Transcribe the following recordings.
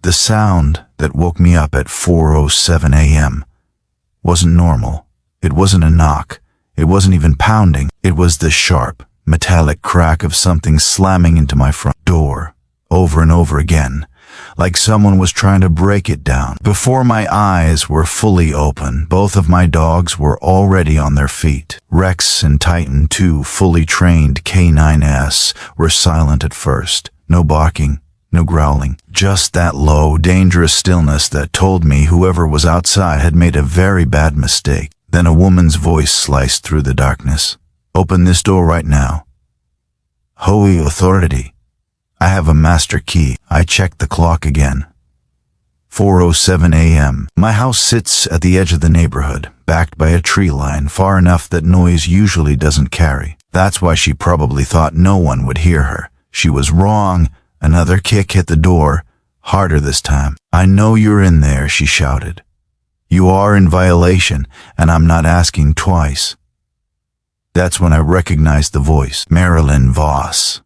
The sound that woke me up at 4:07 a.m. wasn't normal. It wasn't a knock. It wasn't even pounding. It was the sharp, metallic crack of something slamming into my front door, over and over again, like someone was trying to break it down. Before my eyes were fully open, both of my dogs were already on their feet. Rex and Titan, two fully trained K9s, were silent at first. No barking, no growling, just that low, dangerous stillness that told me whoever was outside had made a very bad mistake. Then a woman's voice sliced through the darkness. "Open this door right now." "HOA authority. I have a master key." I checked the clock again. 4:07 a.m. My house sits at the edge of the neighborhood, backed by a tree line far enough that noise usually doesn't carry. That's why she probably thought no one would hear her. She was wrong. Another kick hit the door, harder this time. "I know you're in there," she shouted. "You are in violation, and I'm not asking twice." That's when I recognized the voice. Marilyn Voss,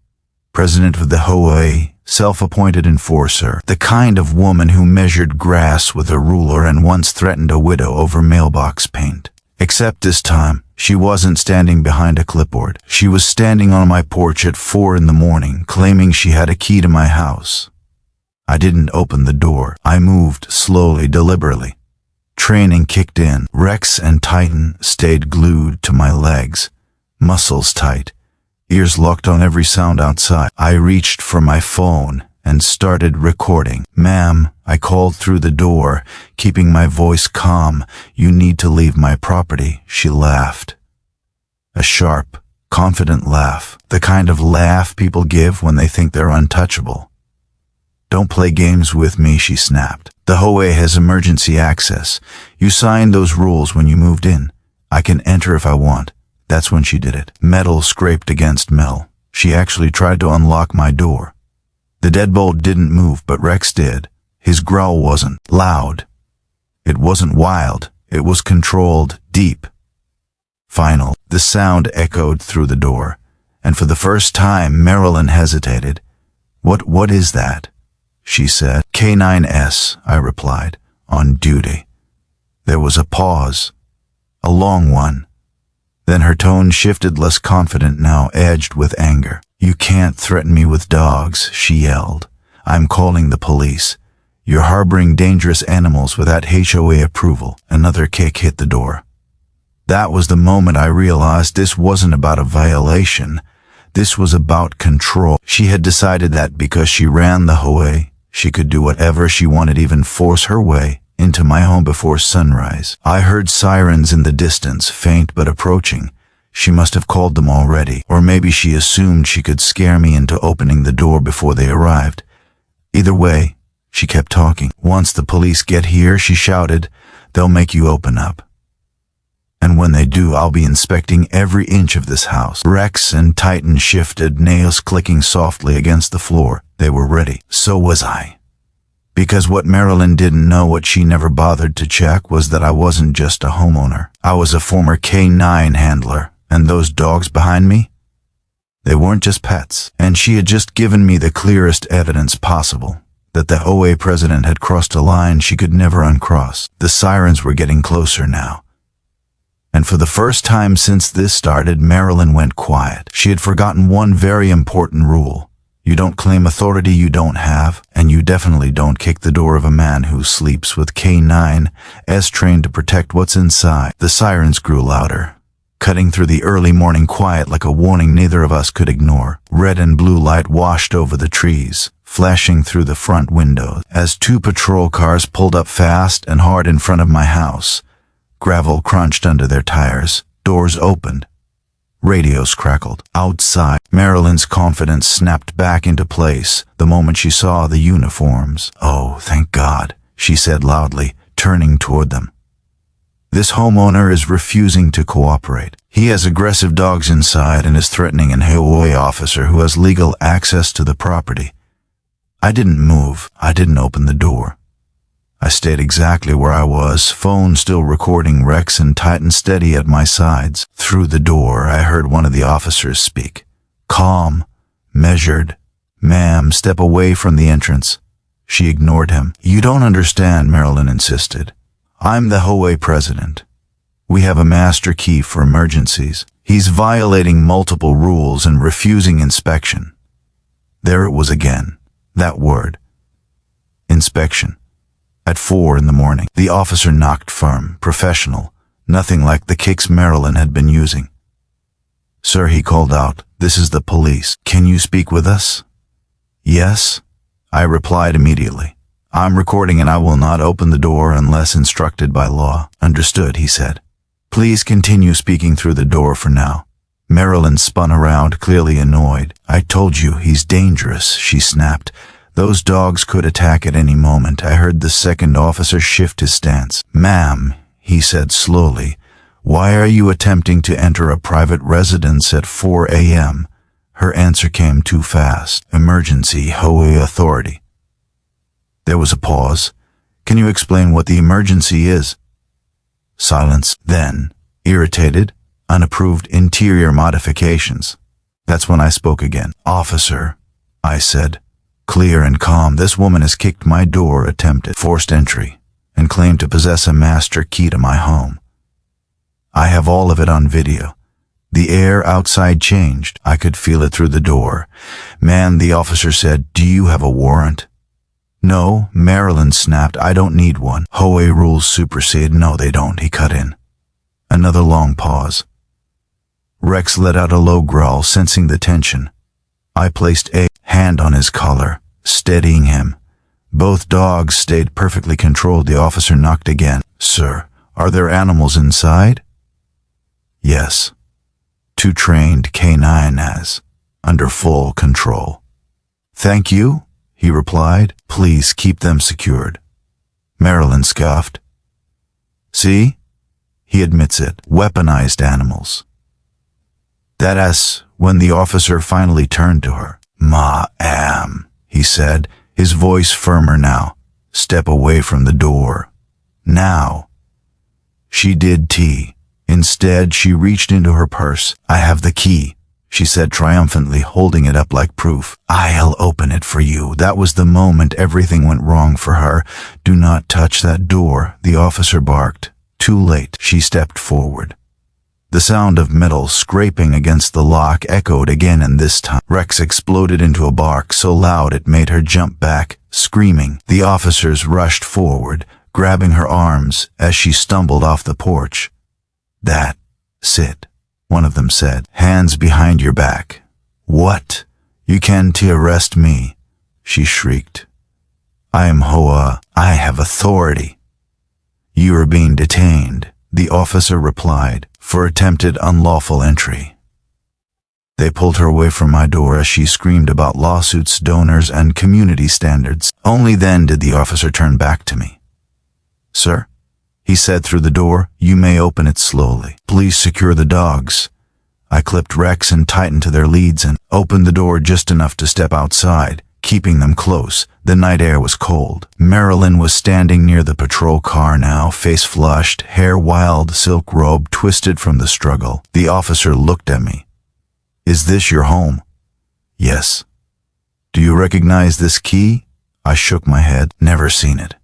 president of the HOA, self-appointed enforcer, the kind of woman who measured grass with a ruler and once threatened a widow over mailbox paint. Except this time, she wasn't standing behind a clipboard. She was standing on my porch at 4 in the morning, claiming she had a key to my house. I didn't open the door. I moved slowly, deliberately. Training kicked in. Rex and Titan stayed glued to my legs, muscles tight, ears locked on every sound outside. I reached for my phone and started recording. "Ma'am," I called through the door, keeping my voice calm. "You need to leave my property." She laughed. A sharp, confident laugh. The kind of laugh people give when they think they're untouchable. "Don't play games with me," she snapped. "The HOA has emergency access. You signed those rules when you moved in. I can enter if I want." That's when she did it. Metal scraped against metal. She actually tried to unlock my door. The deadbolt didn't move, but Rex did. His growl wasn't loud. It wasn't wild. It was controlled, deep. Final. The sound echoed through the door, and for the first time Marilyn hesitated. What is that?" she said. "K9s, I replied, "on duty." There was a pause, a long one. Then her tone shifted, less confident now, edged with anger. "You can't threaten me with dogs," she yelled. "I'm calling the police. You're harboring dangerous animals without HOA approval." Another kick hit the door. That was the moment I realized this wasn't about a violation. This was about control. She had decided that because she ran the HOA, she could do whatever she wanted, even force her way into my home before sunrise. I heard sirens in the distance, faint but approaching. She must have called them already, or maybe she assumed she could scare me into opening the door before they arrived. Either way, she kept talking. "Once the police get here," she shouted, "they'll make you open up. And when they do, I'll be inspecting every inch of this house." Rex and Titan shifted, nails clicking softly against the floor. They were ready. So was I. Because what Marilyn didn't know, what she never bothered to check, was that I wasn't just a homeowner. I was a former K9 handler, and those dogs behind me, they weren't just pets. And she had just given me the clearest evidence possible, that the HOA president had crossed a line she could never uncross. The sirens were getting closer now. And for the first time since this started, Marilyn went quiet. She had forgotten one very important rule. You don't claim authority you don't have, and you definitely don't kick the door of a man who sleeps with K9s trained to protect what's inside. The sirens grew louder, cutting through the early morning quiet like a warning neither of us could ignore. Red and blue light washed over the trees, flashing through the front windows. As two patrol cars pulled up fast and hard in front of my house, gravel crunched under their tires, doors opened. Radios crackled. Outside, Marilyn's confidence snapped back into place the moment she saw the uniforms. "Oh, thank God," she said loudly, turning toward them. "This homeowner is refusing to cooperate. He has aggressive dogs inside and is threatening an HOA officer who has legal access to the property." I didn't move. I didn't open the door. I stayed exactly where I was, phone still recording, Rex and Titan steady at my sides. Through the door, I heard one of the officers speak. Calm, measured. "Ma'am, step away from the entrance." She ignored him. "You don't understand," Marilyn insisted. "I'm the HOA president. We have a master key for emergencies. He's violating multiple rules and refusing inspection." There it was again, that word. Inspection. At 4 in the morning, the officer knocked firm, professional, nothing like the kicks Marilyn had been using. "Sir," he called out, "this is the police. Can you speak with us?" "Yes," I replied immediately. "I'm recording and I will not open the door unless instructed by law." "Understood," he said. "Please continue speaking through the door for now." Marilyn spun around, clearly annoyed. "I told you, he's dangerous," she snapped. "Those dogs could attack at any moment." I heard the second officer shift his stance. "Ma'am," he said slowly, "why are you attempting to enter a private residence at 4 a.m.? Her answer came too fast. "Emergency, HOA authority." There was a pause. "Can you explain what the emergency is?" Silence. Then, irritated, unapproved interior modifications. That's when I spoke again. "Officer," I said, clear and calm, "this woman has kicked my door, attempted forced entry, and claimed to possess a master key to my home. I have all of it on video. The air outside changed. I could feel it through the door. "Man," the officer said, "do you have a warrant?" "No," Marilyn snapped, "I don't need one. HOA rules supersede." "No, they don't," he cut in. Another long pause. Rex let out a low growl, sensing the tension. I placed a hand on his collar, steadying him. Both dogs stayed perfectly controlled. The officer knocked again. "Sir, are there animals inside?" "Yes. 2 trained K9s, under full control." "Thank you," he replied. "Please keep them secured." Marilyn scoffed. "See? He admits it. Weaponized animals." That's when the officer finally turned to her. "Ma'am," he said, his voice firmer now. "Step away from the door. Now." She did tea. Instead, she reached into her purse. "I have the key," she said triumphantly, holding it up like proof. "I'll open it for you." That was the moment everything went wrong for her. "Do not touch that door," the officer barked. Too late. She stepped forward. The sound of metal scraping against the lock echoed again, and this time Rex exploded into a bark so loud it made her jump back, screaming. The officers rushed forward, grabbing her arms as she stumbled off the porch. "Sit," one of them said. "Hands behind your back." "What? You can't arrest me," she shrieked. "I am HOA. I have authority." "You are being detained," the officer replied, "for attempted unlawful entry." They pulled her away from my door as she screamed about lawsuits, donors, and community standards. Only then did the officer turn back to me. "Sir," he said through the door, "you may open it slowly. Please secure the dogs." I clipped Rex and tightened to their leads and opened the door just enough to step outside, keeping them close. The night air was cold. Marilyn was standing near the patrol car now, face flushed, hair wild, silk robe twisted from the struggle. The officer looked at me. "Is this your home?" "Yes." "Do you recognize this key?" I shook my head. "Never seen it."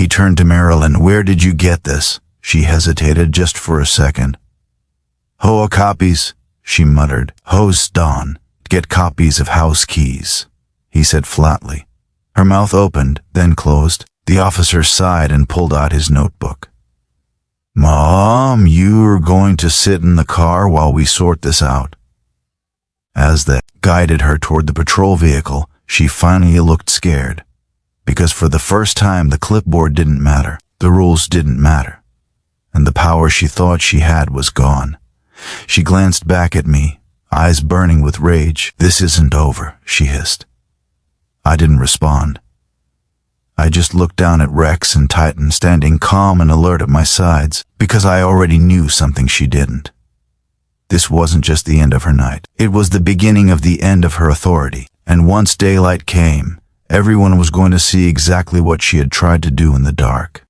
He turned to Marilyn. "Where did you get this?" She hesitated just for a second. "HOA copies," she muttered. "Ho's Don. Get copies of house keys," he said flatly. Her mouth opened, then closed. The officer sighed and pulled out his notebook. "Mom, you're going to sit in the car while we sort this out." As they guided her toward the patrol vehicle, she finally looked scared. Because for the first time, the clipboard didn't matter. The rules didn't matter. And the power she thought she had was gone. She glanced back at me, eyes burning with rage. "This isn't over," she hissed. I didn't respond. I just looked down at Rex and Titan standing calm and alert at my sides, because I already knew something she didn't. This wasn't just the end of her night. It was the beginning of the end of her authority. And once daylight came, everyone was going to see exactly what she had tried to do in the dark.